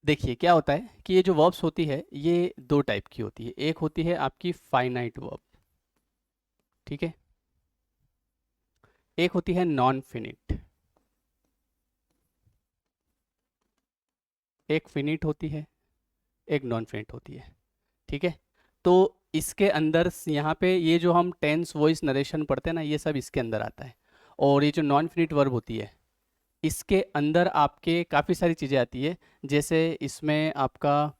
देखिए क्या होता है कि ये जो वर्ब्स होती है ये दो टाइप की होती है। एक होती है आपकी फाइनाइट वर्ब, ठीक है। एक होती है नॉन फिनिट। एक फिनिट होती है, एक नॉन फिनिट होती है, ठीक है। तो इसके अंदर यहाँ पे ये जो हम टेंस वॉइस नरेशन पढ़ते हैं ना, ये सब इसके अंदर आता है। और ये जो नॉन फिनिट वर्ब होती है इसके अंदर आपके काफ़ी सारी चीज़ें आती है। जैसे इसमें आपका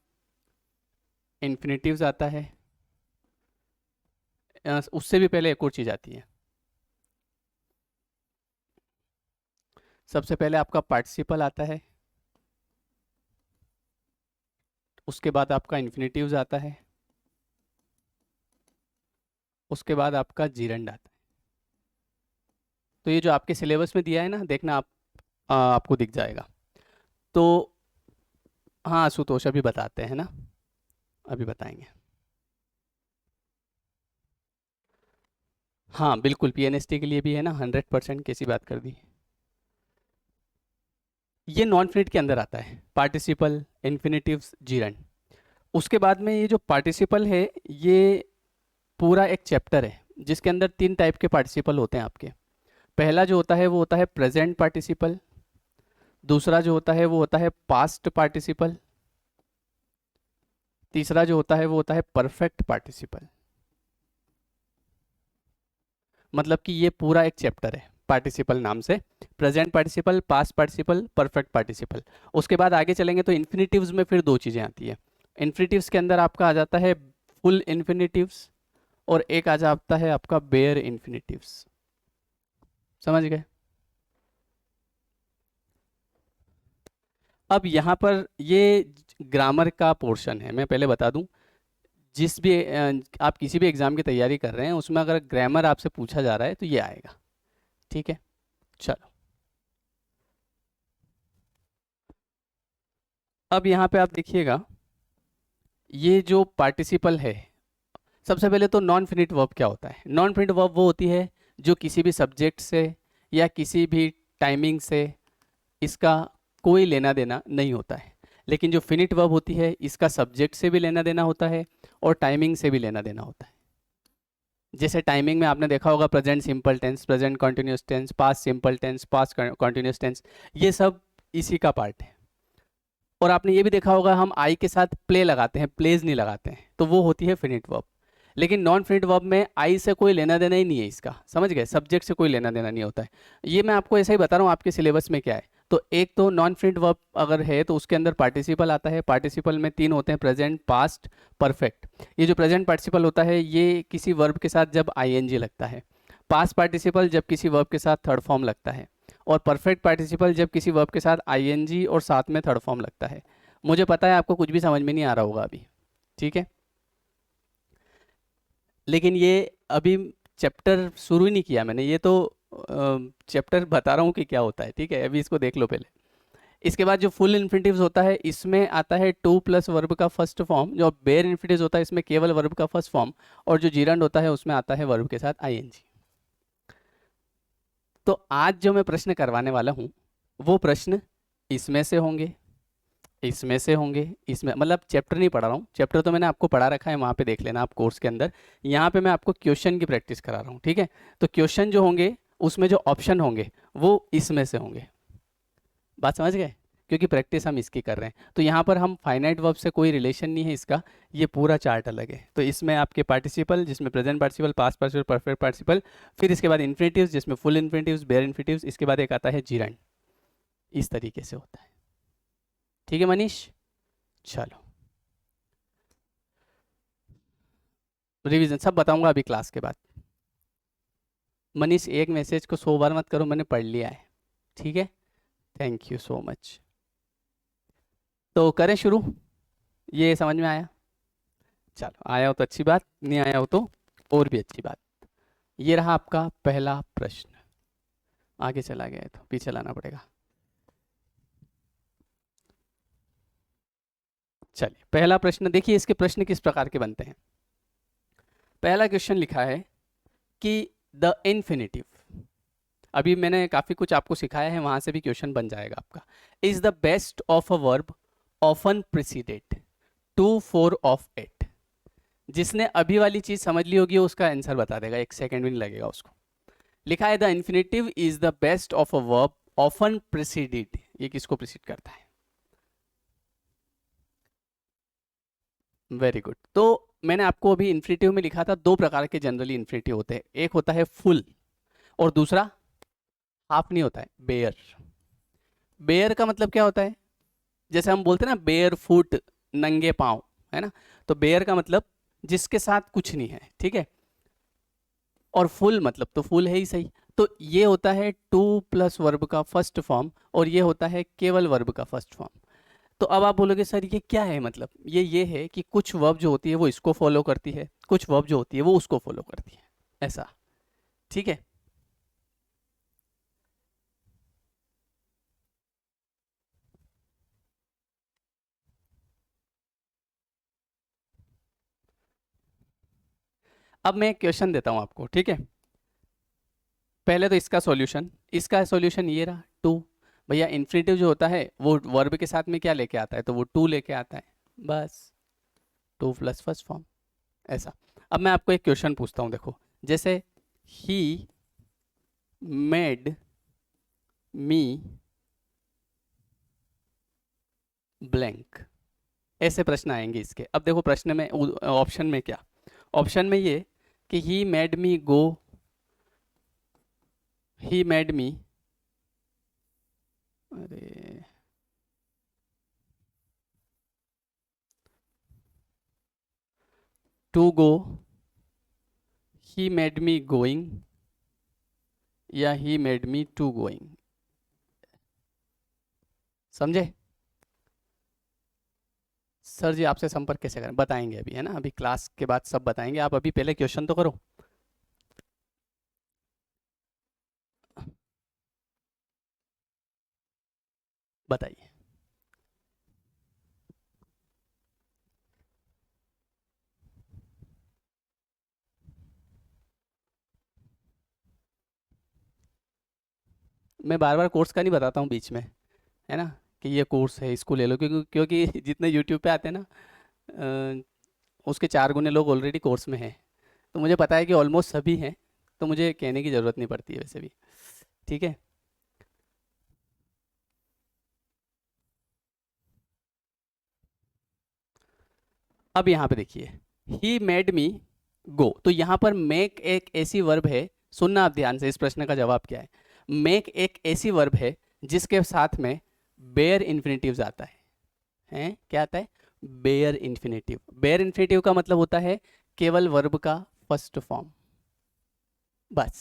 इन्फिनेटिव्स आता है। उससे भी पहले एक और चीज़ आती है। सबसे पहले आपका पार्टिसिपल आता है, उसके बाद आपका इन्फिनेटिव्स आता है, उसके बाद आपका जीरंड आता है। तो ये जो आपके सिलेबस में दिया है ना, देखना आप, आपको दिख जाएगा। तो हाँ आशुतोष अभी बताते हैं ना, अभी बताएंगे। हाँ बिल्कुल, पीएनएसटी के लिए भी है ना, 100% कैसी बात कर दी। ये नॉन फिनिट के अंदर आता है, पार्टिसिपल, इन्फिनेटिव्स, जीरंड। उसके बाद में ये जो पार्टिसिपल है ये पूरा एक चैप्टर है जिसके अंदर तीन टाइप के पार्टिसिपल होते हैं आपके। पहला जो होता है वो होता है प्रेजेंट पार्टिसिपल। दूसरा जो होता है वो होता है पास्ट पार्टिसिपल। तीसरा जो होता है वो होता है परफेक्ट पार्टिसिपल। मतलब कि ये पूरा एक चैप्टर है पार्टिसिपल नाम से। Present participle, past participle, perfect participle. उसके बाद आगे चलेंगे तो इन्फिनेटिव्स में फिर दो चीज़ें आती है। इन्फिनेटिव्स के अंदर आपका आ जाता है फुल इन्फिनेटिव्स, और एक आ जाता है आपका बेयर इन्फिनेटिव्स। समझ गए? अब यहाँ पर ये ग्रामर का पोर्शन है, मैं पहले बता दूं। जिस भी आप किसी भी एग्जाम की तैयारी कर रहे हैं उसमें अगर ग्रामर आपसे पूछा जा रहा है तो ये आएगा, ठीक है। चलो, अब यहाँ पे आप देखिएगा, ये जो पार्टिसिपल है, सबसे पहले तो नॉन फिनिट वर्ब क्या होता है। नॉन फिनिट वर्ब वो होती है जो किसी भी सब्जेक्ट से या किसी भी टाइमिंग से इसका कोई लेना देना नहीं होता है। लेकिन जो फिनिट वर्ब होती है इसका सब्जेक्ट से भी लेना देना होता है और टाइमिंग से भी लेना देना होता है। जैसे टाइमिंग में आपने देखा होगा present simple tense, present continuous tense, past simple tense, past continuous tense, ये सब इसी का पार्ट है। और आपने ये भी देखा होगा हम आई के साथ प्ले लगाते हैं, प्लेज नहीं लगाते हैं, तो वो होती है फिनिट वर्ब। लेकिन नॉन फिनिट वर्ब में आई से कोई लेना देना ही नहीं है इसका, समझ गए? सब्जेक्ट से कोई लेना देना नहीं होता है। ये मैं आपको ऐसा ही बता रहा हूँ आपके सिलेबस में क्या है। तो एक तो नॉन फिनिट वर्ब अगर है तो उसके अंदर पार्टिसिपल आता है। पार्टिसिपल में तीन होते हैं, प्रेजेंट, पास्ट, परफेक्ट। ये जो प्रेजेंट पार्टिसिपल होता है ये किसी वर्ब के साथ जब आईएनजी लगता है। पास्ट पार्टिसिपल जब किसी वर्ब के साथ थर्ड फॉर्म लगता है। और परफेक्ट पार्टिसिपल जब किसी वर्ब के साथ आईएनजी और साथ में थर्ड फॉर्म लगता है। मुझे पता है आपको कुछ भी समझ में नहीं आ रहा होगा अभी, ठीक है। लेकिन ये अभी चैप्टर शुरू ही नहीं किया मैंने, ये तो चैप्टर बता रहा हूँ कि क्या होता है, ठीक है। अभी इसको देख लो पहले। इसके बाद जो फुल इन्फिनिटिव्स होता है इसमें आता है टू प्लस वर्ब का फर्स्ट फॉर्म। जो बेयर इन्फिनिटिव्स होता है इसमें केवल वर्ब का फर्स्ट फॉर्म। और जो जीरंड होता है उसमें आता है वर्ब के साथ आईएनजी। तो आज जो मैं प्रश्न करवाने वाला हूँ वो प्रश्न इसमें से होंगे, इसमें से होंगे, इसमें, मतलब चैप्टर नहीं पढ़ा रहा हूँ, चैप्टर तो मैंने आपको पढ़ा रखा है, वहाँ पे देख लेना आप कोर्स के अंदर। यहाँ पे मैं आपको क्वेश्चन की प्रैक्टिस करा रहा हूँ, ठीक है। तो क्वेश्चन जो होंगे उसमें जो ऑप्शन होंगे वो इसमें से होंगे। बात समझ गए? क्योंकि प्रैक्टिस हम इसकी कर रहे हैं। तो यहाँ पर हम फाइनाइट वर्ब से कोई रिलेशन नहीं है इसका, ये पूरा चार्ट अलग है। तो इसमें आपके पार्टिसिपल जिसमें present participle, past participle, perfect participle, फिर इसके बाद इन्फिनिटिव्स जिसमें फुल इन्फिनिटिव्स, बेयर इन्फिनिटिव्स, इसके बाद एक आता है जीरंड। इस तरीके से होता है, ठीक है मनीष। चलो, रिवीजन सब बताऊंगा अभी क्लास के बाद। मनीष एक मैसेज को 100 बार मत करो, मैंने पढ़ लिया है, ठीक है। Thank you so much. तो करें शुरू, ये समझ में आया? चलो, आया हो तो अच्छी बात, नहीं आया हो तो और भी अच्छी बात। ये रहा आपका पहला प्रश्न। आगे चला गया है तो पीछे लाना पड़ेगा। चलिए, पहला प्रश्न देखिए, इसके प्रश्न किस प्रकार के बनते हैं। पहला क्वेश्चन लिखा है कि द इन्फिनेटिव, अभी मैंने काफ़ी कुछ आपको सिखाया है, वहाँ से भी क्वेश्चन बन जाएगा आपका। Is the best of a verb often preceded, to, for, of, at. जिसने अभी वाली चीज समझ ली होगी उसका आंसर बता देगा, 1 सेकेंड भी नहीं लगेगा उसको। लिखा है the infinitive is the best of a verb often preceded. ये किसको प्रिसीड करता है? Very good. तो मैंने आपको अभी इन्फिनेटिव में लिखा था, दो प्रकार के जनरली इन्फिनेटिव होते हैं, एक होता है फुल और दूसरा हाफ नहीं होता है, बेयर। बेयर का मतलब क्या होता है? जैसे हम बोलते हैं ना बेयर फुट, नंगे पांव, है ना? तो बेयर का मतलब जिसके साथ कुछ नहीं है, ठीक है। और फुल मतलब तो फुल है ही सही। तो ये होता है टू प्लस वर्ब का फर्स्ट फॉर्म और ये होता है केवल वर्ब का फर्स्ट फॉर्म। तो अब आप बोलोगे सर ये क्या है? मतलब ये है कि कुछ वर्ब जो होती है वो इसको फॉलो करती है, कुछ वर्ब जो होती है वो उसको फॉलो करती है, ऐसा, ठीक है। अब मैं एक क्वेश्चन देता हूं आपको, ठीक है। पहले तो इसका सॉल्यूशन ये रहा टू। भैया इन्फिनेटिव जो होता है वो वर्ब के साथ में क्या लेके आता है? तो वो टू लेके आता है, बस, टू प्लस फर्स्ट फॉर्म, ऐसा। अब मैं आपको एक क्वेश्चन पूछता हूँ, देखो, जैसे ही मेड मी ब्लैंक, ऐसे प्रश्न आएंगे इसके। अब देखो प्रश्न में, ऑप्शन में क्या, ऑप्शन में ये कि ही made me go, he made me, अरे to go, he made me going, या he made me to going, समझे? सर जी आपसे संपर्क कैसे करें? बताएंगे अभी, है ना, अभी क्लास के बाद सब बताएंगे। आप अभी पहले क्वेश्चन तो करो। बताइए। मैं बार बार कोर्स का नहीं बताता हूँ बीच में, है ना, कि ये कोर्स है इसको ले लो, क्योंकि जितने यूट्यूब पे आते हैं ना, अ, उसके 4 गुने लोग ऑलरेडी कोर्स में हैं। तो मुझे पता है कि ऑलमोस्ट सभी हैं, तो मुझे कहने की ज़रूरत नहीं पड़ती है वैसे भी, ठीक है। अब यहाँ पे देखिए, ही मेड मी गो, तो यहाँ पर मेक एक ऐसी वर्ब है, सुनना आप ध्यान से, इस प्रश्न का जवाब क्या है। मेक एक ऐसी वर्ब है जिसके साथ में बेयर इन्फिनेटिव्स आता है क्या आता है? Bear infinitive. बेयर इन्फिनेटिव का मतलब होता है केवल वर्ब का फर्स्ट फॉर्म, बस,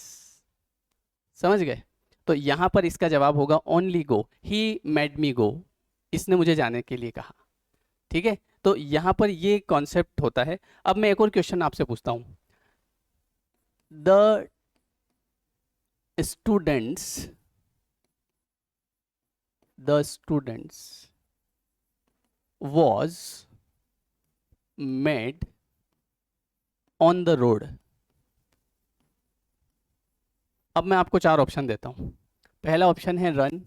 समझ गए? तो यहां पर इसका जवाब होगा ओनली गो, ही मेड मी गो, इसने मुझे जाने के लिए कहा, ठीक है। तो यहां पर ये कॉन्सेप्ट होता है। अब मैं एक और क्वेश्चन आपसे पूछता हूं, the students the students was made on the road। अब मैं आपको 4 ऑप्शन देता हूं। पहला ऑप्शन है रन।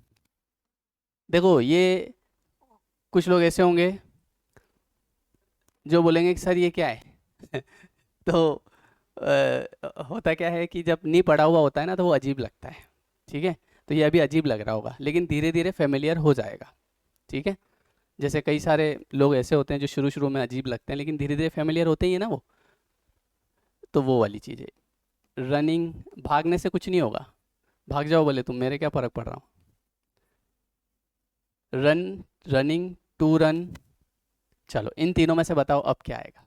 देखो ये कुछ लोग ऐसे होंगे जो बोलेंगे कि सर ये क्या है तो होता क्या है कि जब नहीं पढ़ा हुआ होता है ना तो वो अजीब लगता है, ठीक है। तो ये अभी अजीब लग रहा होगा लेकिन धीरे धीरे फेमिलियर हो जाएगा, ठीक है। जैसे कई सारे लोग ऐसे होते हैं जो शुरू शुरू में अजीब लगते हैं लेकिन धीरे धीरे फेमिलियर होते ही है ना वो, तो वो वाली चीज़ है। रनिंग, भागने से कुछ नहीं होगा, भाग जाओ बोले तुम, मेरे क्या फ़र्क पड़ रहा हूँ। रन, रनिंग, टू रन, चलो इन तीनों में से बताओ अब क्या आएगा।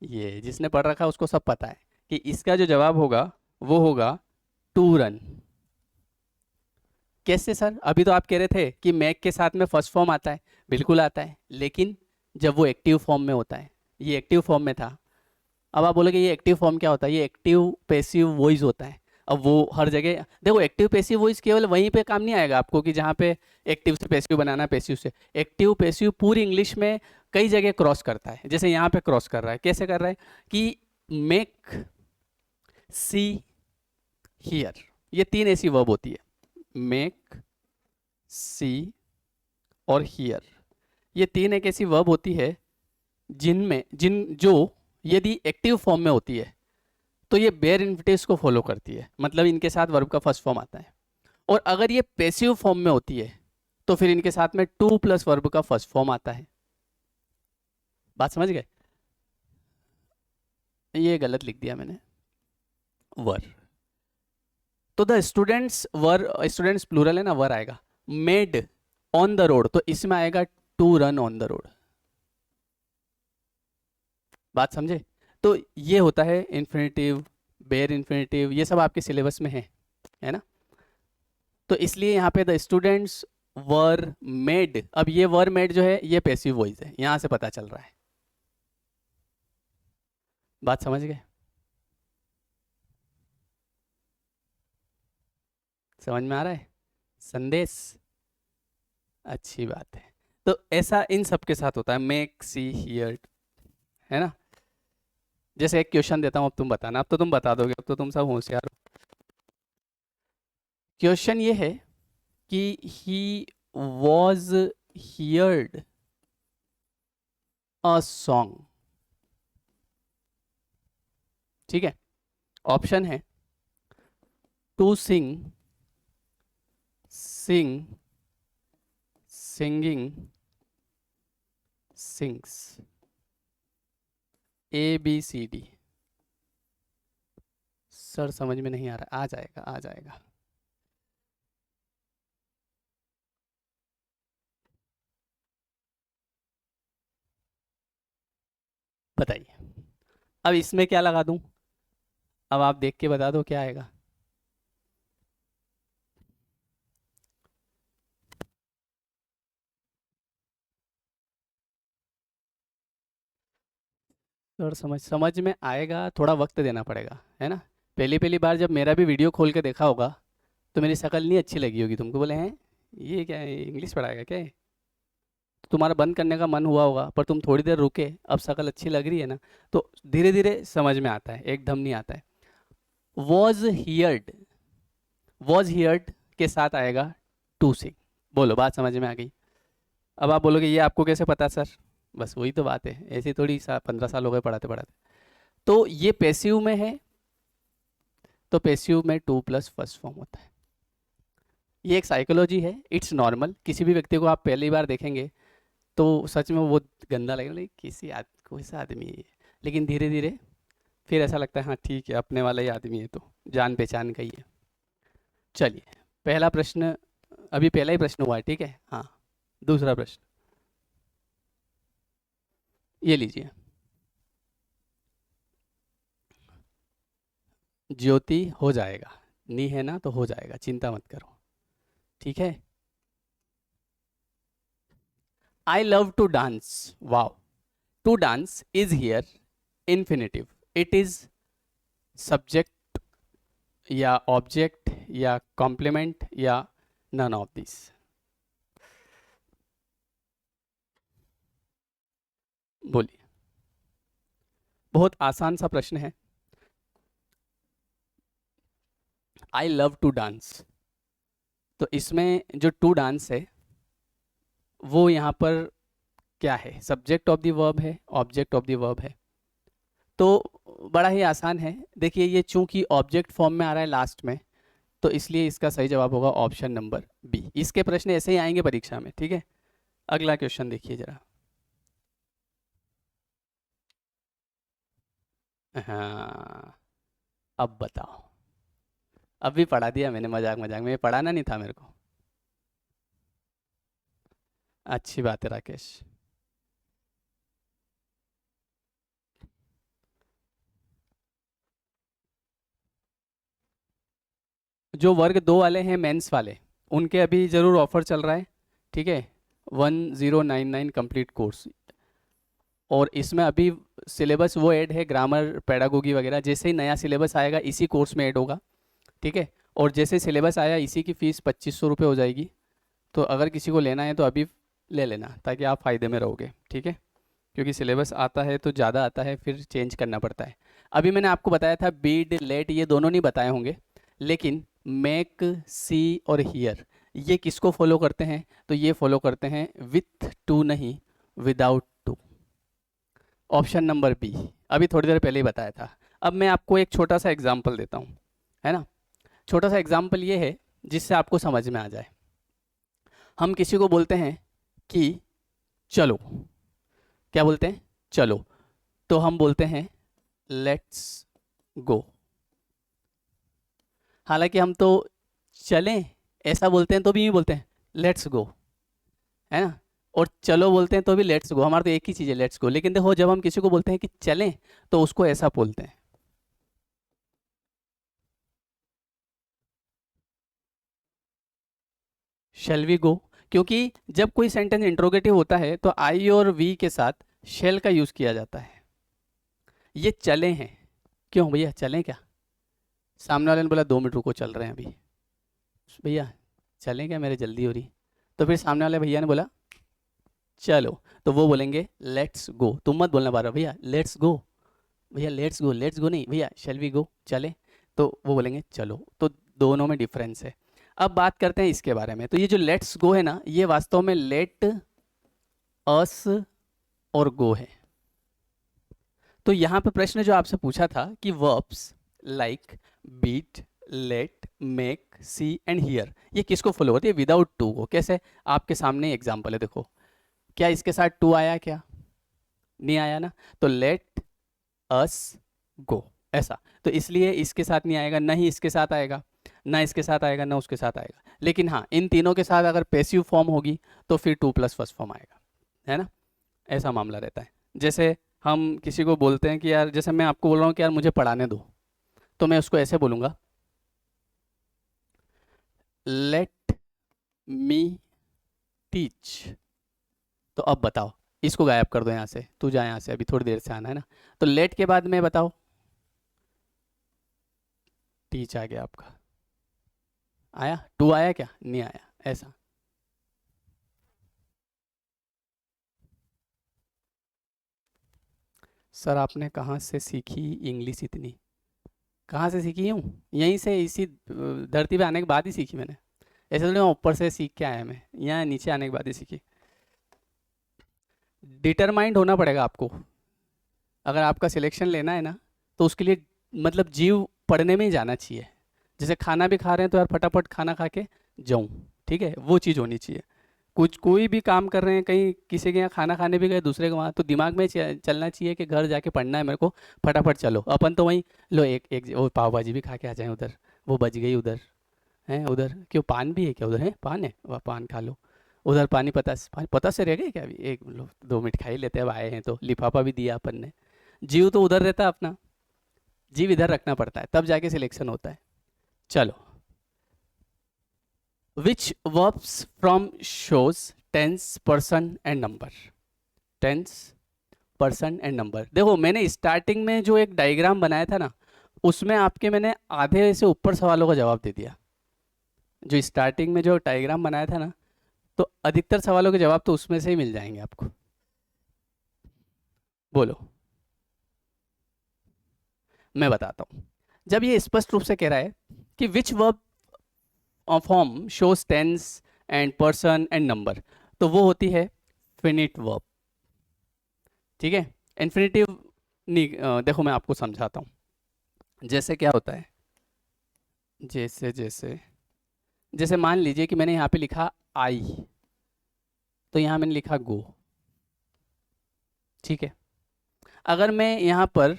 ये जिसने पढ़ रखा है उसको सब पता है कि इसका जो जवाब होगा वो होगा टू रन। कैसे सर? अभी तो आप कह रहे थे कि मैक के साथ में फर्स्ट फॉर्म आता है, बिल्कुल आता है, लेकिन जब वो एक्टिव फॉर्म में होता है, ये एक्टिव फॉर्म में था। अब आप बोलोगे ये एक्टिव फॉर्म क्या होता है? ये एक्टिव पैसिव वॉइस होता है। अब वो हर जगह देखो, एक्टिव पैसिव वॉइस केवल वहीं पे काम नहीं आएगा आपको कि जहाँ पे एक्टिव से पैसिव बनाना, पैसिव से एक्टिव, पैसिव पूरी इंग्लिश में कई जगह क्रॉस करता है। जैसे यहाँ पे क्रॉस कर रहा है, कैसे कर रहा है कि मेक, सी, हियर, ये 3 ऐसी वर्ब होती है, मेक, सी, और हियर, ये तीन एक ऐसी वर्ब होती है जो यदि एक्टिव फॉर्म में होती है तो ये बेयर इन्फिनिटिव्स को फॉलो करती है, मतलब इनके साथ वर्ब का फर्स्ट फॉर्म आता है। और अगर ये पैसिव फॉर्म में होती है तो फिर इनके साथ में टू प्लस वर्ब का फर्स्ट फॉर्म आता है। बात समझ गए? ये गलत लिख दिया मैंने, वर। तो द स्टूडेंट्स प्लूरल है ना, वर आएगा। मेड ऑन द रोड, तो इसमें आएगा to run on the road. बात समझे? तो ये होता है इन्फिनेटिव, बेयर इन्फिनेटिव, ये सब आपके सिलेबस में है ना। तो इसलिए यहाँ पे द स्टूडेंट्स वर मेड, अब ये वर मेड जो है ये पैसिव वॉइस है, यहाँ से पता चल रहा है। बात समझ गए? समझ में आ रहा है संदेश? अच्छी बात है। तो ऐसा इन सब के साथ होता है, मेक, सी, हियर, है ना। जैसे एक क्वेश्चन देता हूँ, अब तुम बताना, अब तो तुम बता दोगे, अब तो तुम सब होशियार हो। क्वेश्चन ये है कि he was heard a song, ठीक है। ऑप्शन है to sing, sing, singing, sings, ABCD। Sir समझ में नहीं आ रहा, आ जाएगा आ जाएगा। बताइए अब इसमें क्या लगा दूं, अब आप देख के बता दो क्या आएगा। और समझ में आएगा, थोड़ा वक्त देना पड़ेगा, है ना। पहली पहली बार जब मेरा भी वीडियो खोल के देखा होगा तो मेरी शक्ल नहीं अच्छी लगी होगी तुमको, बोले हैं ये क्या है, इंग्लिश पढ़ाएगा क्या है? तो तुम्हारा बंद करने का मन हुआ होगा, पर तुम थोड़ी देर रुके, अब शक्ल अच्छी लग रही है ना, तो धीरे धीरे समझ में आता है, एकदम नहीं आता है। वॉज हियर्ड, वॉज हियर्ड के साथ आएगा टू सिंग। बोलो बात समझ में आ गई? अब आप बोलोगे ये आपको कैसे पता सर? बस वही तो बात है, ऐसे थोड़ी 15 साल हो गए पढ़ाते पढ़ाते। तो ये पैसिव में है, तो पैसिव में टू प्लस फर्स्ट फॉर्म होता है। ये एक साइकोलॉजी है, इट्स नॉर्मल। किसी भी व्यक्ति को आप पहली बार देखेंगे तो सच में वो गंदा लगेगा, like कोई सा आदमी है ये। लेकिन धीरे धीरे फिर ऐसा लगता है हाँ ठीक है, अपने वाला ही आदमी है, तो जान पहचान का ही है। चलिए पहला प्रश्न, अभी पहला ही प्रश्न हुआ है, ठीक है। हाँ दूसरा प्रश्न ये लीजिए। ज्योति हो जाएगा, नी है ना, तो हो जाएगा, चिंता मत करो, ठीक है। I love to dance, wow. To dance is here infinitive, it is subject या ऑब्जेक्ट या कॉम्प्लीमेंट या नन ऑफ दिस? बोलिए। बहुत आसान सा प्रश्न है। आई लव टू डांस, तो इसमें जो टू डांस है वो यहाँ पर क्या है? सब्जेक्ट ऑफ द वर्ब है, ऑब्जेक्ट ऑफ द वर्ब है। तो बड़ा ही आसान है, देखिए ये चूंकि ऑब्जेक्ट फॉर्म में आ रहा है लास्ट में, तो इसलिए इसका सही जवाब होगा ऑप्शन नंबर बी। इसके प्रश्न ऐसे ही आएंगे परीक्षा में, ठीक है। अगला क्वेश्चन देखिए जरा। हाँ अब बताओ, अब भी पढ़ा दिया मैंने, मजाक मजाक में, पढ़ाना नहीं था मेरे को। अच्छी बात है राकेश। जो वर्ग 2 वाले हैं मेंस वाले, उनके अभी ज़रूर ऑफर चल रहा है, ठीक है। 1099 कंप्लीट कोर्स। और इसमें अभी सिलेबस वो ऐड है, ग्रामर, पेडागोगी वगैरह। जैसे ही नया सिलेबस आएगा इसी कोर्स में ऐड होगा, ठीक है। और जैसे सिलेबस आया इसी की फ़ीस 2500 रुपये हो जाएगी। तो अगर किसी को लेना है तो अभी ले लेना, ताकि आप फ़ायदे में रहोगे, ठीक है। क्योंकि सिलेबस आता है तो ज़्यादा आता है, फिर चेंज करना पड़ता है। अभी मैंने आपको बताया था बीड, लेट, ये दोनों नहीं बताए होंगे, लेकिन मेक, सी और हियर ये किसको फॉलो करते हैं? तो ये फॉलो करते हैं विथ टू नहीं, without to. Option number B, अभी थोड़ी देर पहले ही बताया था। अब मैं आपको एक छोटा सा एग्जाम्पल देता हूँ, है ना। छोटा सा एग्जाम्पल ये है जिससे आपको समझ में आ जाए। हम किसी को बोलते हैं कि चलो, क्या बोलते हैं? चलो। तो हम बोलते हैं लेट्स गो। हालांकि हम तो चलें ऐसा बोलते हैं तो भी यूँ बोलते हैं लेट्स गो, है ना। और चलो बोलते हैं तो भी लेट्स गो, हमारा तो एक ही चीज़ है लेट्स गो। लेकिन देखो जब हम किसी को बोलते हैं कि चलें तो उसको ऐसा बोलते हैं, शैल वी गो। क्योंकि जब कोई सेंटेंस इंट्रोगेटिव होता है तो आई और वी के साथ शैल का यूज़ किया जाता है। ये चले हैं, क्यों भैया चलें क्या? सामने वाले ने बोला 2 मिनट रुको, चल रहे हैं अभी। भैया चलें क्या, मेरे जल्दी हो रही। तो फिर सामने वाले भैया ने बोला चलो, तो वो बोलेंगे लेट्स गो। तुम मत बोलना बार भैया लेट्स गो, भैया लेट्स गो, लेट्स गो नहीं भैया शैल वी गो, चले। तो वो बोलेंगे चलो। तो दोनों में डिफरेंस है। अब बात करते हैं इसके बारे में। तो ये जो लेट्स गो है ना, ये वास्तव में लेट अस और गो है। तो यहाँ पे प्रश्न जो आपसे पूछा था कि verbs like beat, let, make, see and hear ये किसको फॉलो करती है? विदाउट टू को। कैसे? आपके सामने एग्जाम्पल है, देखो। क्या इसके साथ टू आया? क्या नहीं आया ना। तो लेट अस गो ऐसा, तो इसलिए इसके साथ नहीं आएगा, ना ही इसके साथ आएगा, ना इसके साथ आएगा, ना उसके साथ आएगा। लेकिन हाँ, इन तीनों के साथ अगर पैसिव फॉर्म होगी तो फिर टू प्लस फर्स्ट फॉर्म आएगा, है ना। ऐसा मामला रहता है। जैसे हम किसी को बोलते हैं कि यार, जैसे मैं आपको बोल रहा हूँ कि यार मुझे पढ़ाने दो, तो मैं उसको ऐसे बोलूँगा लेट मी टीच। तो अब बताओ, इसको गायब कर दो यहाँ से, तू जा यहाँ से, अभी थोड़ी देर से आना है ना। तो लेट के बाद में बताओ टीच आ गया आपका। आया? टू आया क्या? नहीं आया। ऐसा सर आपने कहाँ से सीखी इंग्लिश इतनी? कहाँ से सीखी हूँ? यहीं से, इसी धरती पे आने के बाद ही सीखी मैंने। ऐसे तो नहीं ऊपर से सीख के आया मैं, यहाँ नीचे आने के बाद ही सीखी। डिटरमाइंड होना पड़ेगा आपको। अगर आपका सिलेक्शन लेना है ना, तो उसके लिए मतलब जीव पढ़ने में ही जाना चाहिए। जैसे खाना भी खा रहे हैं तो यार फटाफट खाना खा के जाऊँ, ठीक है, वो चीज़ होनी चाहिए। कुछ कोई भी काम कर रहे हैं, कहीं किसी के यहाँ खाना खाने भी गए दूसरे के वहाँ, तो दिमाग में चलना चाहिए कि घर जाके पढ़ना है मेरे को, फटाफट चलो। अपन तो वहीं लो एक एक वो पाव भाजी भी खा के आ जाएं उधर, वो बच गई उधर, है उधर। क्यों, पान भी है क्या उधर? है पान है, वह पान खा लो उधर। पानी पता, पानी पता से रह गए क्या? अभी एक लो 2 मिनट खा ही लेते हैं, अब आए हैं तो लिफाफा भी दिया अपन ने। जीव तो उधर रहता है अपना, जीव इधर रखना पड़ता है, तब जाके सिलेक्शन होता है। चलो, which verbs from shows tense, person and number. Tense, person and number. देखो मैंने स्टार्टिंग में जो एक डायग्राम बनाया था ना, उसमें आपके मैंने आधे से ऊपर सवालों का जवाब दे दिया। जो स्टार्टिंग में जो डायग्राम बनाया था ना, तो अधिकतर सवालों के जवाब तो उसमें से ही मिल जाएंगे आपको। बोलो, मैं बताता हूँ। जब ये स्पष्ट रूप से कह रहा है कि which verb form shows tense and person and number, तो वो होती है फिनिट वर्ब, ठीक है। इन्फिनिटिव नहीं, देखो मैं आपको समझाता हूँ। जैसे क्या होता है, जैसे जैसे जैसे मान लीजिए कि मैंने यहाँ पे लिखा आई, तो यहाँ मैंने लिखा गो, ठीक है। अगर मैं यहाँ पर,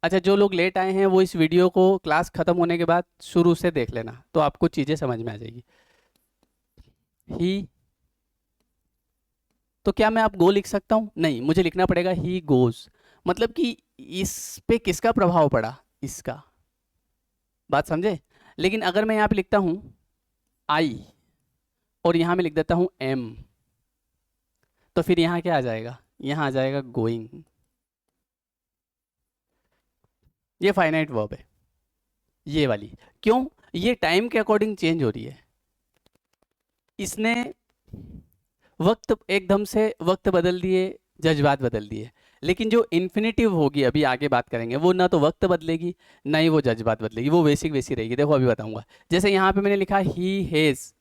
अच्छा जो लोग लेट आए हैं वो इस वीडियो को क्लास खत्म होने के बाद शुरू से देख लेना, तो आपको चीज़ें समझ में आ जाएगी। ही, तो क्या मैं आप गो लिख सकता हूँ? नहीं, मुझे लिखना पड़ेगा ही गोज। मतलब कि इस पे किसका प्रभाव पड़ा? इसका। बात समझे? लेकिन अगर मैं यहाँ पे लिखता हूँ आई और यहाँ में लिख देता हूँ एम, तो फिर यहाँ क्या आ जाएगा? यहाँ आ जाएगा गोइंग। ये फाइनाइट वर्ब है, ये वाली। क्यों? ये टाइम के अकॉर्डिंग चेंज हो रही है। इसने वक्त एकदम से वक्त बदल दिए, जज्बात बदल दिए। लेकिन जो इन्फिनेटिव होगी, अभी आगे बात करेंगे, वो ना तो वक्त बदलेगी ना ही वो जज्बात बदलेगी, वो वैसी वैसी रहेगी। देखो अभी बताऊंगा। जैसे यहाँ पे मैंने लिखा ही हैज़,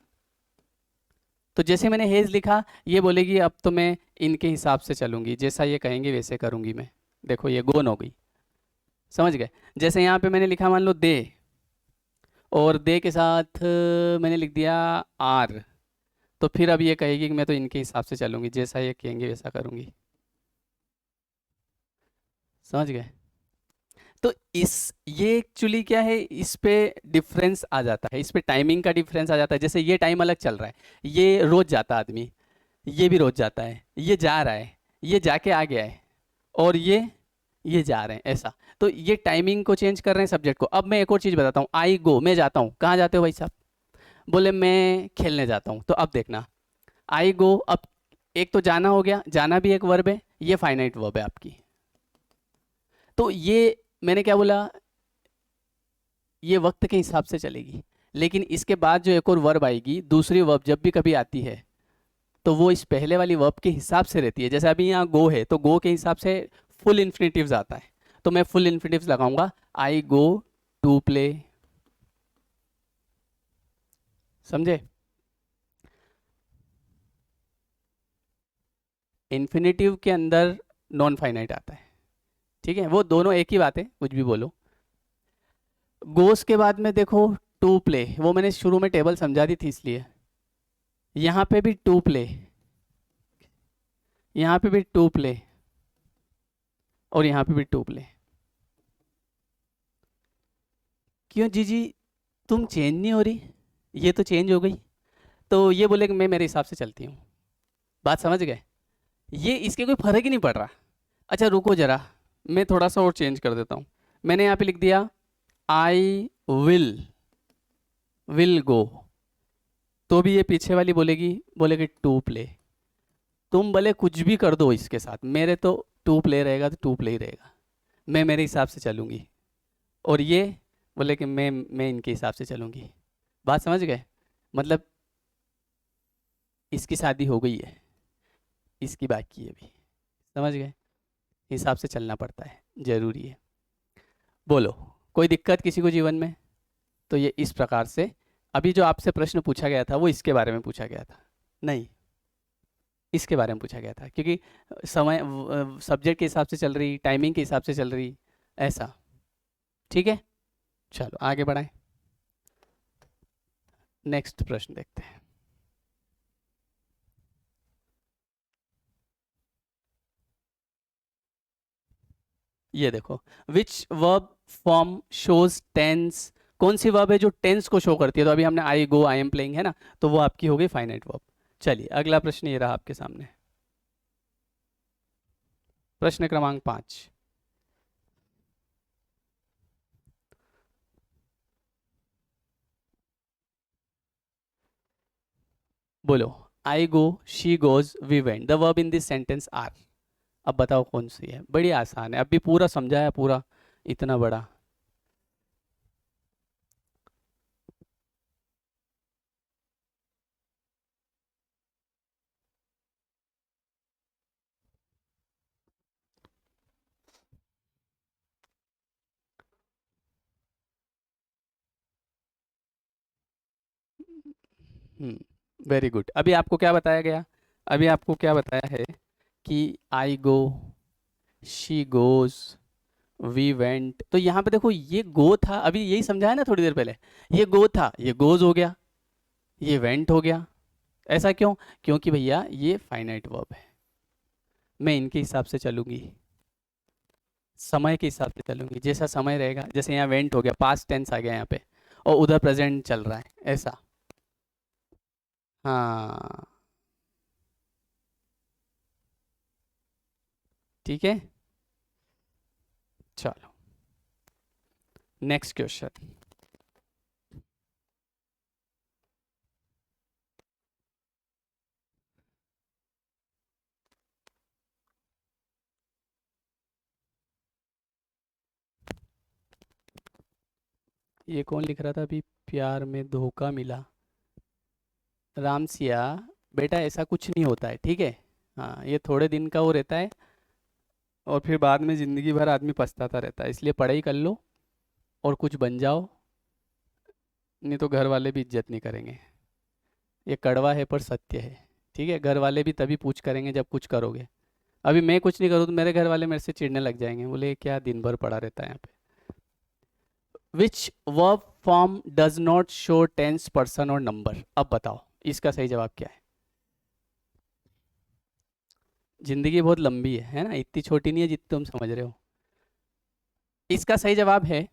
तो जैसे मैंने हेज लिखा, ये बोलेगी अब तो मैं इनके हिसाब से चलूंगी, जैसा ये कहेंगे वैसे करूंगी मैं। देखो ये गोन हो गई, समझ गए। जैसे यहाँ पे मैंने लिखा मान लो दे, और दे के साथ मैंने लिख दिया आर, तो फिर अब ये कहेगी कि मैं तो इनके हिसाब से चलूंगी, जैसा ये कहेंगे वैसा करूंगी। समझ गए। तो इस ये एक्चुअली क्या है, इस पे डिफरेंस आ जाता है, इस पे टाइमिंग का डिफरेंस आ जाता है। जैसे ये टाइम अलग चल रहा है, ये रोज जाता आदमी, ये भी रोज जाता है, ये जा रहा है, ये जाके आ गया है, और ये जा रहे हैं, ऐसा। तो ये टाइमिंग को चेंज कर रहे हैं, सब्जेक्ट को। अब मैं एक और चीज़ बताता हूँ, आई गो, मैं जाता हूँ। कहाँ जाते हो भाई साहब? बोले मैं खेलने जाता हूँ। तो अब देखना, आई गो, अब एक तो जाना हो गया, जाना भी एक वर्ब है, ये फाइनाइट वर्ब है आपकी। तो ये मैंने क्या बोला, ये वक्त के हिसाब से चलेगी। लेकिन इसके बाद जो एक और वर्ब आएगी, दूसरी वर्ब जब भी कभी आती है, तो वो इस पहले वाली वर्ब के हिसाब से रहती है। जैसे अभी यहाँ गो है, तो गो के हिसाब से फुल इन्फिनेटिव्स आता है, तो मैं फुल इन्फिनेटिव्स लगाऊंगा, आई गो टू प्ले। समझे? इन्फिनेटिव के अंदर नॉन फाइनाइट आता है, ठीक है, वो दोनों एक ही बात है, कुछ भी बोलो। गोस के बाद में देखो टू प्ले, वो मैंने शुरू में टेबल समझा दी थी, इसलिए यहाँ पे भी टू प्ले, यहाँ पे भी टू प्ले, और यहाँ पे भी टू प्ले। क्यों जीजी, तुम चेंज नहीं हो रही? ये तो चेंज हो गई। तो ये बोले कि मैं मेरे हिसाब से चलती हूँ। बात समझ गए? ये इसके कोई फर्क ही नहीं पड़ रहा। अच्छा रुको जरा, मैं थोड़ा सा और चेंज कर देता हूँ। मैंने यहाँ पे लिख दिया आई विल गो, तो भी ये पीछे वाली बोलेगी टू प्ले। तुम भले कुछ भी कर दो इसके साथ, मेरे तो टू प्ले रहेगा तो टू प्ले ही रहेगा, मैं मेरे हिसाब से चलूंगी। और ये बोले कि मैं इनके हिसाब से चलूंगी। बात समझ गए? मतलब इसकी शादी हो गई है, इसकी बाकी है अभी। समझ गए? हिसाब से चलना पड़ता है, जरूरी है। बोलो, कोई दिक्कत किसी को जीवन में? तो ये इस प्रकार से, अभी जो आपसे प्रश्न पूछा गया था वो इसके बारे में पूछा गया था, नहीं इसके बारे में पूछा गया था, क्योंकि समय सब्जेक्ट के हिसाब से चल रही, टाइमिंग के हिसाब से चल रही, ऐसा। ठीक है, चलो आगे बढ़ाएं। नेक्स्ट प्रश्न देखते हैं। ये देखो, विच वर्ब फॉर्म शोज टेंस, कौन सी वर्ब है जो टेंस को शो करती है? तो अभी हमने आई गो, आई एम प्लेइंग है ना, तो वो आपकी हो गई फाइनाइट वर्ब। चलिए अगला प्रश्न ये रहा आपके सामने, प्रश्न क्रमांक 5। बोलो, I go, she goes, we went, the verb in this sentence are. अब बताओ कौन सी है? बड़ी आसान है, अभी पूरा समझाया, पूरा इतना बड़ा। Very good. अभी आपको क्या बताया गया? अभी आपको क्या बताया है कि आई go, she goes, we went. तो यहाँ पे देखो, ये गो था, अभी यही समझाया ना थोड़ी देर पहले, ये गो था, ये गोज हो गया, ये वेंट हो गया। ऐसा क्यों? क्योंकि भैया ये फाइनाइट वर्ब है, मैं इनके हिसाब से चलूंगी, समय के हिसाब से चलूंगी, जैसा समय रहेगा। जैसे यहाँ वेंट हो गया, पास्ट टेंस आ गया यहाँ पे, और उधर प्रेजेंट चल रहा है, ऐसा। हाँ, ठीक है, चलो नेक्स्ट क्वेश्चन। ये कौन लिख रहा था अभी? प्यार में धोखा मिला, राम सिया। बेटा ऐसा कुछ नहीं होता है, ठीक है। हाँ, ये थोड़े दिन का वो रहता है, और फिर बाद में ज़िंदगी भर आदमी पछताता रहता है। इसलिए पढ़ाई कर लो और कुछ बन जाओ, नहीं तो घर वाले भी इज्जत नहीं करेंगे। ये कड़वा है पर सत्य है। ठीक है, घर वाले भी तभी पूछ करेंगे जब कुछ करोगे। अभी मैं कुछ नहीं करूँ तो मेरे घर वाले मेरे से चिढ़ने लग जाएंगे, बोले क्या दिन भर पड़ा रहता है यहाँ पे। Which verb form does not show tense, person और नंबर। अब बताओ इसका सही जवाब क्या है। जिंदगी बहुत लंबी है ना, इतनी छोटी नहीं है जितनी तुम समझ रहे हो। इसका सही जवाब है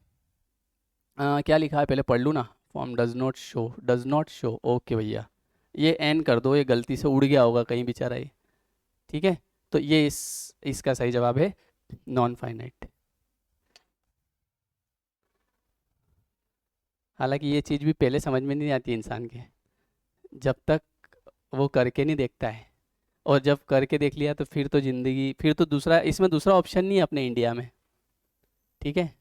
क्या लिखा है पहले पढ़ लूँ ना। Form does not show, does not show, okay भैया ये एन कर दो, ये गलती से उड़ गया होगा कहीं बेचारा ये। ठीक है, तो ये इसका सही जवाब है नॉन फाइनाइट। हालांकि ये चीज़ भी पहले समझ में नहीं आती इंसान के, जब तक वो करके नहीं देखता है। और जब करके देख लिया तो फिर तो ज़िंदगी, फिर तो दूसरा, इसमें दूसरा ऑप्शन नहीं है अपने इंडिया में। ठीक है,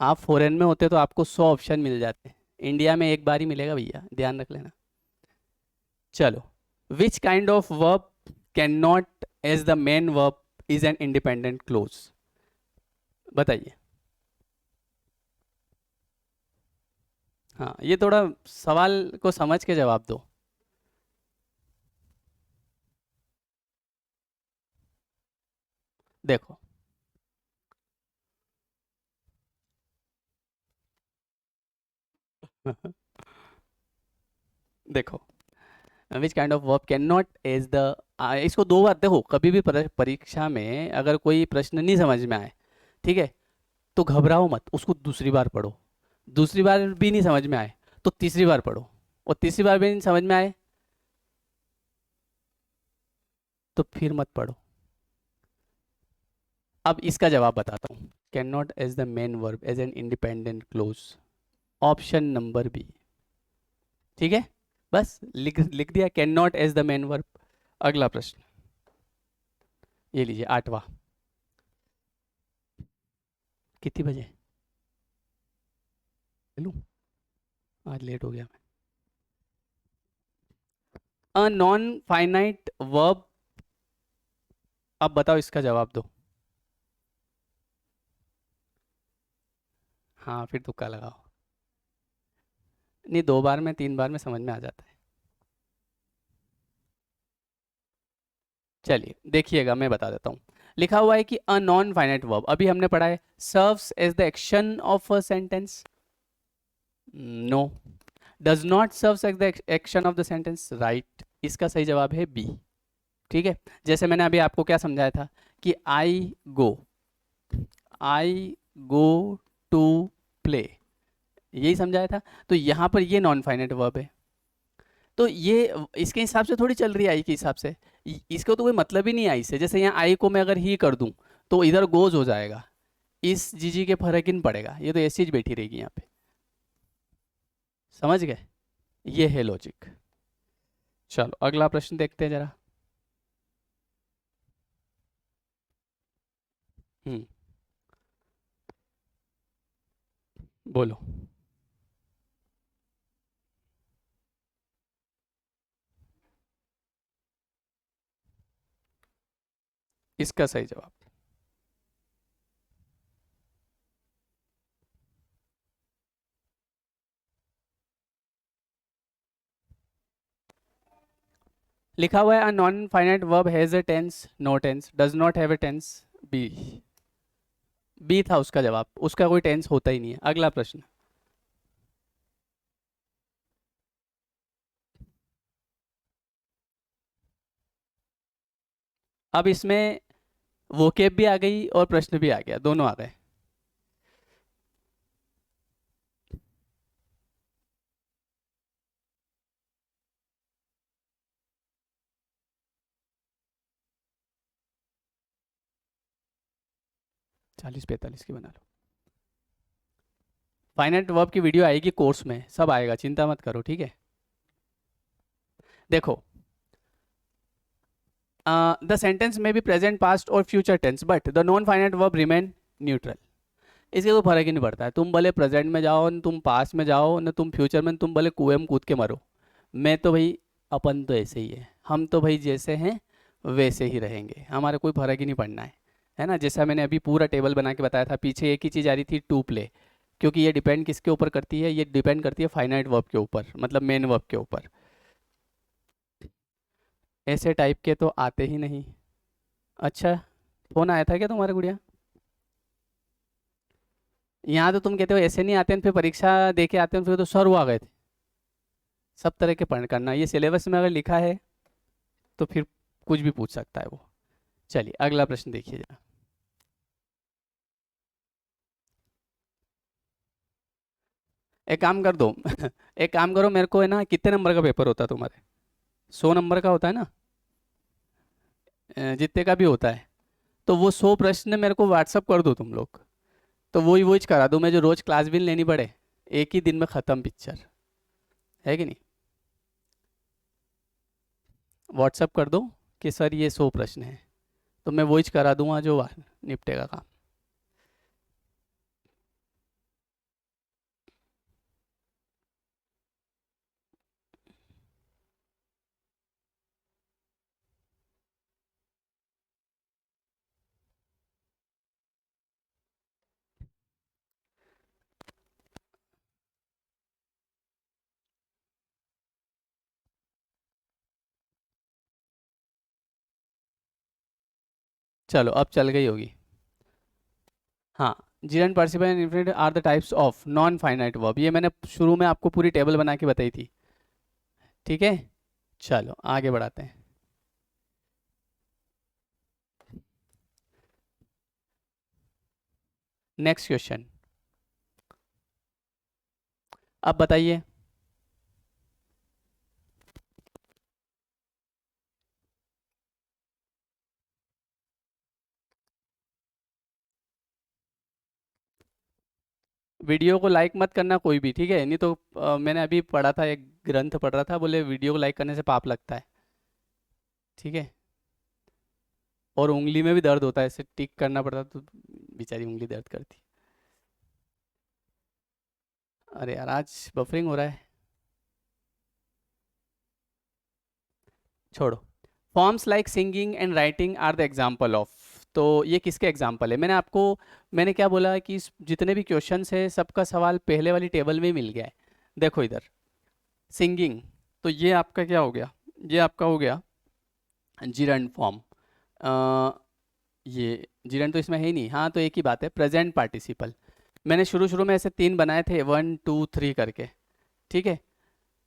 आप फॉरेन में होते तो आपको 100 ऑप्शन मिल जाते, इंडिया में एक बार ही मिलेगा भैया, ध्यान रख लेना। चलो, which kind of verb can not as the main verb is an independent clause. बताइए। हाँ, ये थोड़ा सवाल को समझ के जवाब दो। देखो देखो, which kind of verb can not as the, इसको दो बार देखो, कभी भी परीक्षा में अगर कोई प्रश्न नहीं समझ में आए, ठीक है, तो घबराओ मत, उसको दूसरी बार पढ़ो। दूसरी बार भी नहीं समझ में आए तो तीसरी बार पढ़ो, और तीसरी बार भी नहीं समझ में आए तो फिर मत पढ़ो। अब इसका जवाब बताता हूँ। Can not as the main verb as an independent clause, option number B. ठीक है, बस लिख लिख दिया, can not as the main verb. अगला प्रश्न ये लीजिए, 8वां। कितनी बजे लूँ, आज लेट हो गया मैं। अ नॉन फाइनाइट वर्ब, अब बताओ इसका जवाब दो। हाँ, फिर तुक्का लगाओ। नहीं, 2 बार में 3 बार में समझ में आ जाता है। चलिए देखिएगा, मैं बता देता हूँ। लिखा हुआ है कि अ नॉन फाइनाइट वर्ब, अभी हमने पढ़ा है, serves as the action of a sentence. No. Does not serves as the action of the sentence, right. इसका सही जवाब है बी। ठीक है, जैसे मैंने अभी आपको क्या समझाया था कि आई गो टू प्ले, यही समझाया था। तो यहाँ पर ये नॉन फाइनाइट वर्ब है, तो ये इसके हिसाब से थोड़ी चल रही है, आई के हिसाब से। इसको तो कोई मतलब ही नहीं है आई से। जैसे यहाँ आई को मैं अगर ही कर दूं तो इधर गोज हो जाएगा, इस जीजी के फर्क ही नहीं पड़ेगा, ये तो ऐसी ही बैठी रहेगी यहाँ पे। समझ गए, ये है लॉजिक। चलो अगला प्रश्न देखते हैं जरा। हम्म, बोलो। इसका सही जवाब, लिखा हुआ है a non finite verb has a tense, no tense, does not have a tense, B. B था उसका जवाब, उसका कोई टेंस होता ही नहीं है। अगला प्रश्न। अब इसमें वोकेब भी आ गई और प्रश्न भी आ गया, दोनों आ गए। चालीस 45 की बना लो। फाइनाइट वर्ब की वीडियो आएगी कोर्स में, सब आएगा, चिंता मत करो। ठीक है, देखो, द सेंटेंस में भी प्रेजेंट, पास्ट और future tense, but the non finite verb remain neutral. इसके कोई फर्क ही नहीं पड़ता है, तुम भले प्रेजेंट में जाओ न तुम पास्ट में जाओ न तुम फ्यूचर में, तुम भले कुएं में कूद के मरो। मैं तो भाई, अपन तो ऐसे ही है, हम तो भाई जैसे हैं वैसे ही रहेंगे, हमारा कोई फर्क ही नहीं पड़ना है ना। जैसा मैंने अभी पूरा टेबल बना के बताया था, पीछे एक ही चीज़ आ रही थी, टू प्ले, क्योंकि ये डिपेंड किसके ऊपर करती है, ये डिपेंड करती है फाइनाइट वर्ब के ऊपर, मतलब मेन वर्ब के ऊपर। ऐसे टाइप के तो आते ही नहीं। अच्छा, फोन आया था क्या तुम्हारे गुड़िया? यहाँ तो तुम कहते हो ऐसे नहीं आते हैं, फिर परीक्षा दे के आते हैं, फिर तो सर वो आ गए थे। सब तरह के पढ़ करना, ये सिलेबस में अगर लिखा है तो फिर कुछ भी पूछ सकता है वो। चलिए अगला प्रश्न देखिए जरा। एक काम कर दो एक काम करो, मेरे को है ना, कितने नंबर का पेपर होता है तुम्हारे? 100 नंबर का होता है ना? जितने का भी होता है, तो वो 100 प्रश्न मेरे को व्हाट्सअप कर दो तुम लोग। तो वही वही करा दूँ मैं, जो रोज क्लास भी लेनी पड़े, एक ही दिन में ख़त्म पिक्चर, है कि नहीं? व्हाट्सअप कर दो कि सर ये 100 प्रश्न है, तो मैं वही करा दूंगा जो निपटेगा काम। चलो अब चल गई होगी। हाँ, gerund participle and infinite are the types of non finite verb, ये मैंने शुरू में आपको पूरी टेबल बना के बताई थी। ठीक है, चलो आगे बढ़ाते हैं। नेक्स्ट क्वेश्चन, अब बताइए। वीडियो को लाइक मत करना कोई भी, ठीक है? नहीं तो मैंने अभी पढ़ा था, एक ग्रंथ पढ़ रहा था, बोले वीडियो को लाइक करने से पाप लगता है। ठीक है, और उंगली में भी दर्द होता है, ऐसे टिक करना पड़ता तो बेचारी उंगली दर्द करती। अरे यार, आज बफरिंग हो रहा है, छोड़ो। Forms like singing and writing are the example of, तो ये किसके एग्जाम्पल है? मैंने आपको, मैंने क्या बोला कि जितने भी क्वेश्चंस है सबका सवाल पहले वाली टेबल में ही मिल गया है। देखो इधर, सिंगिंग, तो ये आपका क्या हो गया? ये आपका हो गया जिरंड फॉर्म। ये जिरंड तो इसमें है ही नहीं। हाँ, तो एक ही बात है, प्रेजेंट पार्टिसिपल। मैंने शुरू शुरू में ऐसे 3 बनाए थे, 1 2 3 करके। ठीक है,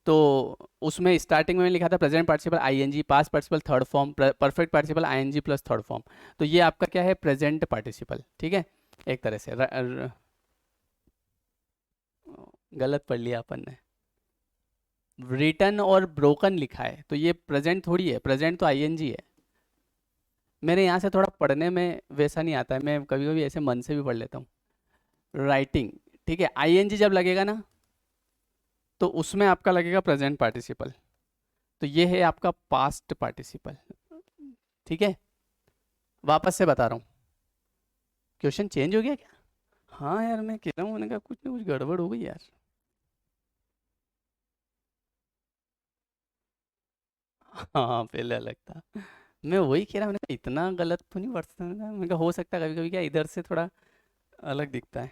तो उसमें स्टार्टिंग में मैंने लिखा था present participle ING, past participle third form, perfect participle ING plus third form. तो ये आपका क्या है? Present participle. ठीक है, एक तरह से गलत पढ़ लिया अपन ने, रिटन और ब्रोकन लिखा है, तो ये प्रेजेंट थोड़ी है, प्रेजेंट तो आईएनजी है। मेरे यहाँ से थोड़ा पढ़ने में वैसा नहीं आता है, मैं कभी कभी ऐसे मन से भी पढ़ लेता हूँ। राइटिंग, ठीक है, आईएनजी जब लगेगा ना, तो उसमें आपका लगेगा प्रेजेंट पार्टिसिपल, तो ये है आपका पास्ट पार्टिसिपल। ठीक है, वापस से बता रहा हूँ, क्वेश्चन चेंज हो गया क्या? हाँ यार, मैं कह रहा हूँ, मैंने कहा कुछ ना कुछ गड़बड़ हो गई यार। हाँ, पहले अलग था। मैं वही कह रहा हूँ, मैंने कहा इतना गलत तो नहीं पढ़ता, मैंने कहा हो सकता है कभी कभी क्या इधर से थोड़ा अलग दिखता है।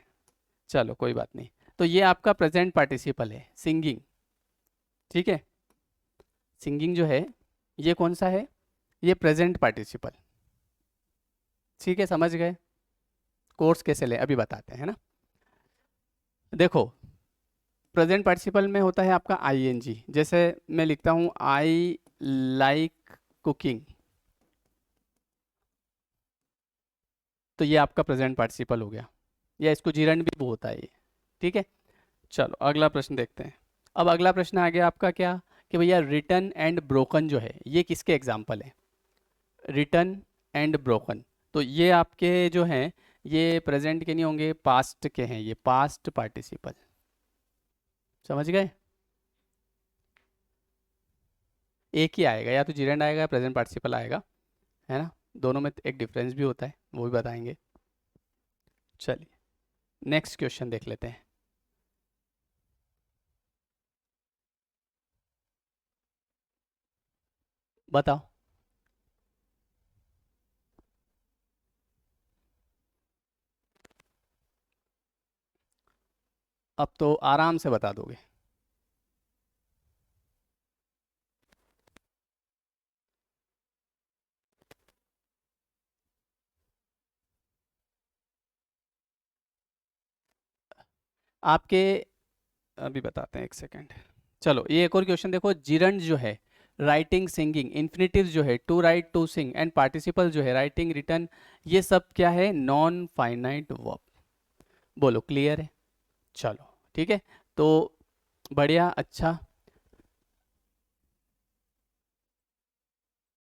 चलो कोई बात नहीं। तो ये आपका प्रेजेंट पार्टिसिपल है, सिंगिंग। ठीक है, सिंगिंग जो है, ये कौन सा है? ये प्रेजेंट पार्टिसिपल। ठीक है, समझ गए? कोर्स कैसे ले अभी बताते हैं ना। देखो, प्रेजेंट पार्टिसिपल में होता है आपका आईएनजी, जैसे मैं लिखता हूँ आई लाइक कुकिंग, तो ये आपका प्रेजेंट पार्टिसिपल हो गया, या इसको जीरंड भी होता है ये। ठीक है, चलो अगला प्रश्न देखते हैं। अब अगला प्रश्न आ गया आपका क्या, कि भैया रिटन एंड ब्रोकन जो है, ये किसके एग्जाम्पल है? रिटन एंड ब्रोकन, तो ये आपके जो हैं, ये प्रेजेंट के नहीं होंगे, पास्ट के हैं, ये पास्ट पार्टिसिपल। समझ गए? एक ही आएगा, या तो जिरेंड आएगा या प्रेजेंट पार्टिसिपल आएगा, है ना? दोनों में एक डिफरेंस भी होता है, वो भी बताएंगे। चलिए नेक्स्ट क्वेश्चन देख लेते हैं। बताओ। अब तो आराम से बता दोगे। आपके अभी बताते हैं, एक सेकेंड। चलो ये एक और क्वेश्चन देखो। जिरंड जो है, राइटिंग, सिंगिंग, इन्फिनेटिव जो है to write, to sing, and participle जो है राइटिंग, रिटर्न, ये सब क्या है? Non finite verb. बोलो क्लियर है? चलो ठीक है, तो बढ़िया, अच्छा।